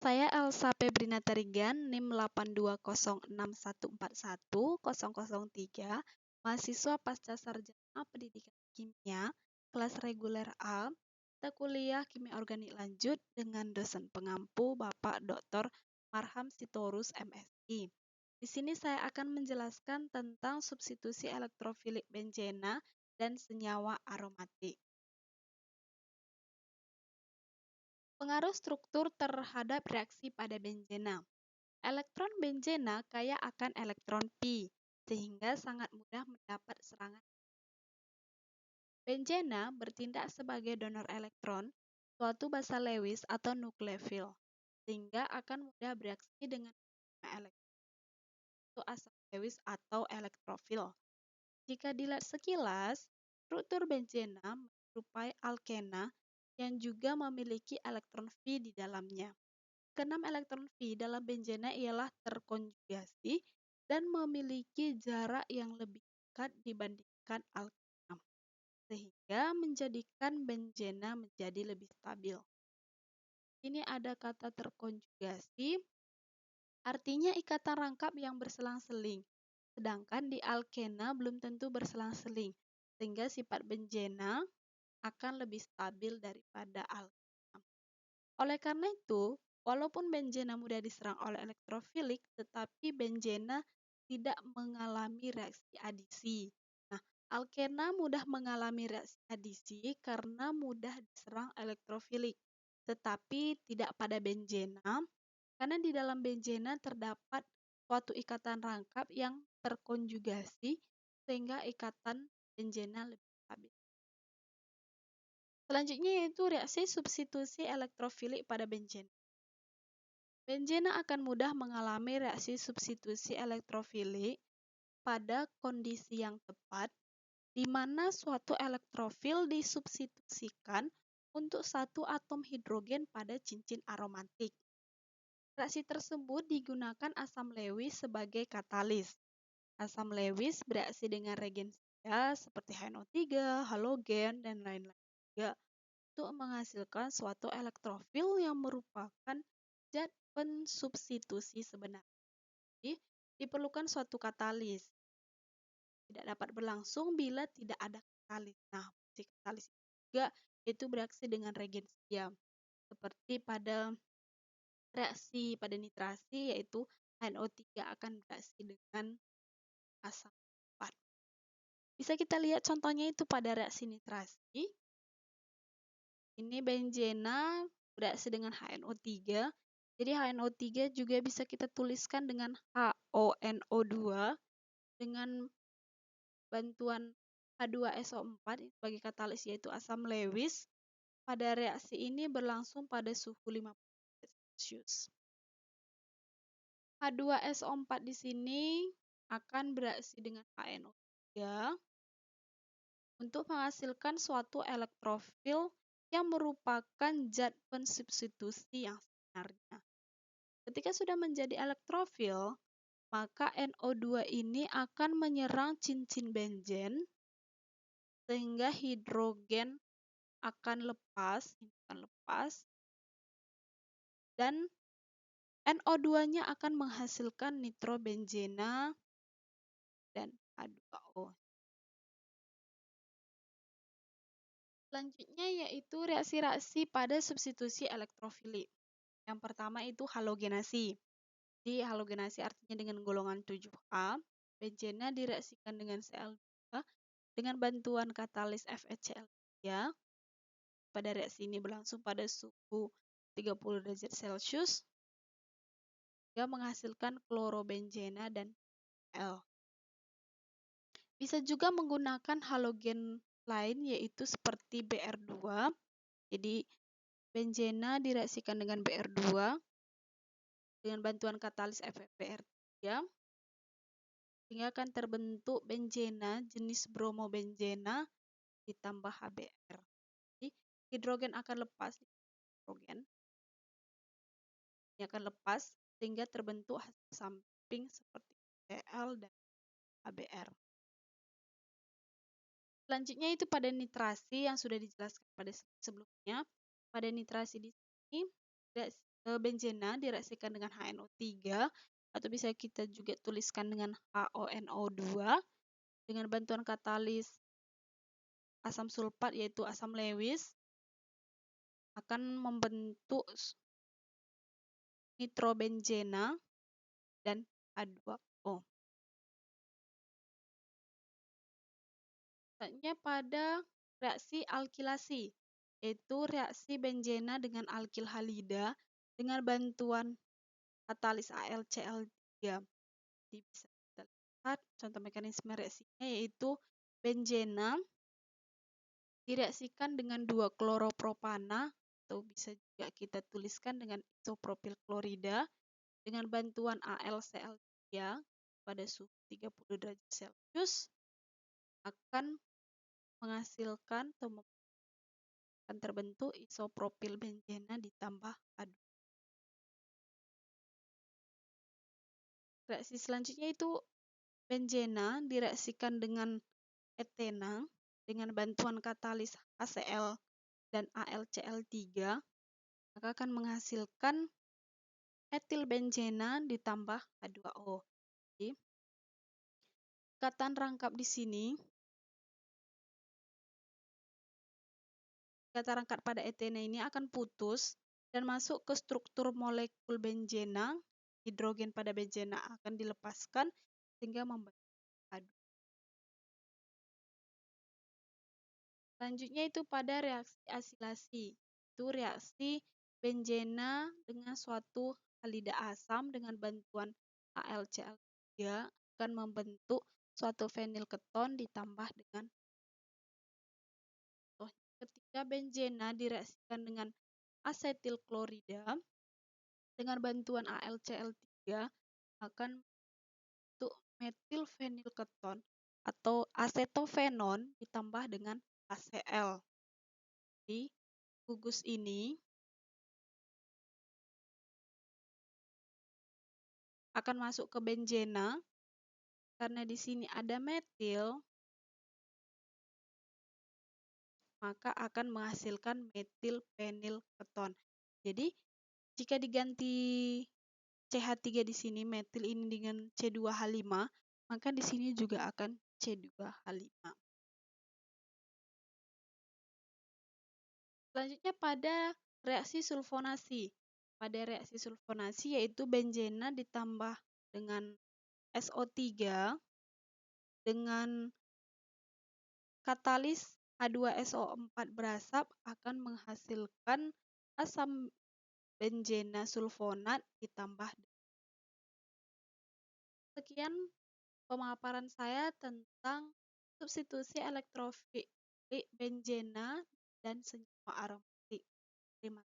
Saya Elsa Febrina Tarigan, NIM 82061411003, mahasiswa pasca sarjana pendidikan kimia, kelas reguler A, mata kuliah kimia organik lanjut dengan dosen pengampu Bapak Dr. Marham Sitorus MSI. Di sini saya akan menjelaskan tentang substitusi elektrofilik benzena dan senyawa aromatik. Pengaruh struktur terhadap reaksi pada benzena. Elektron benzena kaya akan elektron pi, sehingga sangat mudah mendapat serangan. Benzena bertindak sebagai donor elektron, suatu basa Lewis atau nukleofil, sehingga akan mudah bereaksi dengan elektron itu asam Lewis atau elektrofil. Jika dilihat sekilas, struktur benzena menyerupai alkena yang juga memiliki elektron V di dalamnya. Keenam elektron V dalam benzena ialah terkonjugasi dan memiliki jarak yang lebih dekat dibandingkan alkena, sehingga menjadikan benzena menjadi lebih stabil. Ini ada kata terkonjugasi, artinya ikatan rangkap yang berselang-seling, sedangkan di alkena belum tentu berselang-seling, sehingga sifat benzena akan lebih stabil daripada alkena. Oleh karena itu, walaupun benzena mudah diserang oleh elektrofilik, tetapi benzena tidak mengalami reaksi adisi. Nah, alkena mudah mengalami reaksi adisi karena mudah diserang elektrofilik, tetapi tidak pada benzena, karena di dalam benzena terdapat suatu ikatan rangkap yang terkonjugasi sehingga ikatan benzena lebih stabil. Selanjutnya yaitu reaksi substitusi elektrofilik pada benzena. Benzena akan mudah mengalami reaksi substitusi elektrofilik pada kondisi yang tepat, di mana suatu elektrofil disubstitusikan untuk satu atom hidrogen pada cincin aromatik. Reaksi tersebut digunakan asam Lewis sebagai katalis. Asam Lewis bereaksi dengan regensia seperti HNO3, halogen, dan lain-lain juga untuk menghasilkan suatu elektrofil yang merupakan zat pensubstitusi sebenarnya. Jadi, diperlukan suatu katalis. Tidak dapat berlangsung bila tidak ada katalis. Nah, si katalis juga itu bereaksi dengan regensia. Seperti pada reaksi pada nitrasi, yaitu NO3 akan bereaksi dengan asam fosfat. Bisa kita lihat contohnya itu pada reaksi nitrasi. Ini benzena bereaksi dengan HNO3. Jadi HNO3 juga bisa kita tuliskan dengan HONO2 dengan bantuan H2SO4 sebagai katalis yaitu asam Lewis. Pada reaksi ini berlangsung pada suhu 50 derajat Celcius. H2SO4 di sini akan bereaksi dengan HNO3 untuk menghasilkan suatu elektrofil yang merupakan zat pensubstitusi yang sebenarnya. Ketika sudah menjadi elektrofil, maka NO2 ini akan menyerang cincin benzen sehingga hidrogen akan lepas dan NO2-nya akan menghasilkan nitrobenzena dan H2O. Selanjutnya yaitu reaksi-reaksi pada substitusi elektrofilik. Yang pertama itu halogenasi. Di halogenasi artinya dengan golongan 7A, benzena direaksikan dengan Cl2 dengan bantuan katalis FeCl3. Pada reaksi ini berlangsung pada suhu 30 derajat Celcius hingga menghasilkan klorobenzena dan L. Bisa juga menggunakan halogen lain yaitu seperti Br2. Jadi benzena direaksikan dengan Br2 dengan bantuan katalis FeBr3 sehingga akan terbentuk benzena jenis bromobenzena ditambah HBr. Jadi hidrogen akan lepas, ini akan lepas sehingga terbentuk hasil samping seperti Cl dan HBr. Selanjutnya itu pada nitrasi yang sudah dijelaskan pada sebelumnya. Pada nitrasi di sini benzena direaksikan dengan HNO3 atau bisa kita juga tuliskan dengan HONO2 dengan bantuan katalis asam sulfat yaitu asam Lewis akan membentuk nitrobenzena dan H2O. Selanjutnya pada reaksi alkilasi, yaitu reaksi benzena dengan alkil halida dengan bantuan katalis AlCl3. Jadi bisa kita lihat contoh mekanisme reaksinya yaitu benzena direaksikan dengan 2 kloropropana atau bisa juga kita tuliskan dengan isopropil klorida dengan bantuan AlCl3 pada suhu 30 derajat Celcius akan menghasilkan atau akan terbentuk isopropil benzena ditambah H2. Reaksi selanjutnya itu benzena direaksikan dengan etena dengan bantuan katalis HCl dan AlCl3 maka akan menghasilkan etilbenzena ditambah H2O. Jadi, ikatan rangkap di sini, ikatan rangkap pada etena ini akan putus dan masuk ke struktur molekul benzena, hidrogen pada benzena akan dilepaskan sehingga membentuk H2. Selanjutnya itu pada reaksi asilasi. Itu reaksi benzena dengan suatu halida asam dengan bantuan AlCl3 akan membentuk suatu fenilketon ditambah dengan ketika benzena direaksikan dengan asetil klorida dengan bantuan AlCl3 akan membentuk metilfenilketon atau asetofenon ditambah dengan HCl. Jadi, gugus ini akan masuk ke benzena karena di sini ada metil, maka akan menghasilkan metilfenilketon. Jadi, jika diganti CH3 di sini metil ini dengan C2H5, maka di sini juga akan C2H5. Selanjutnya pada reaksi sulfonasi. Pada reaksi sulfonasi yaitu benzena ditambah dengan SO3 dengan katalis H2SO4 berasap akan menghasilkan asam benzena sulfonat ditambah. Sekian pemaparan saya tentang substitusi elektrofilik benzena dan senyawa aromatik. Terima kasih.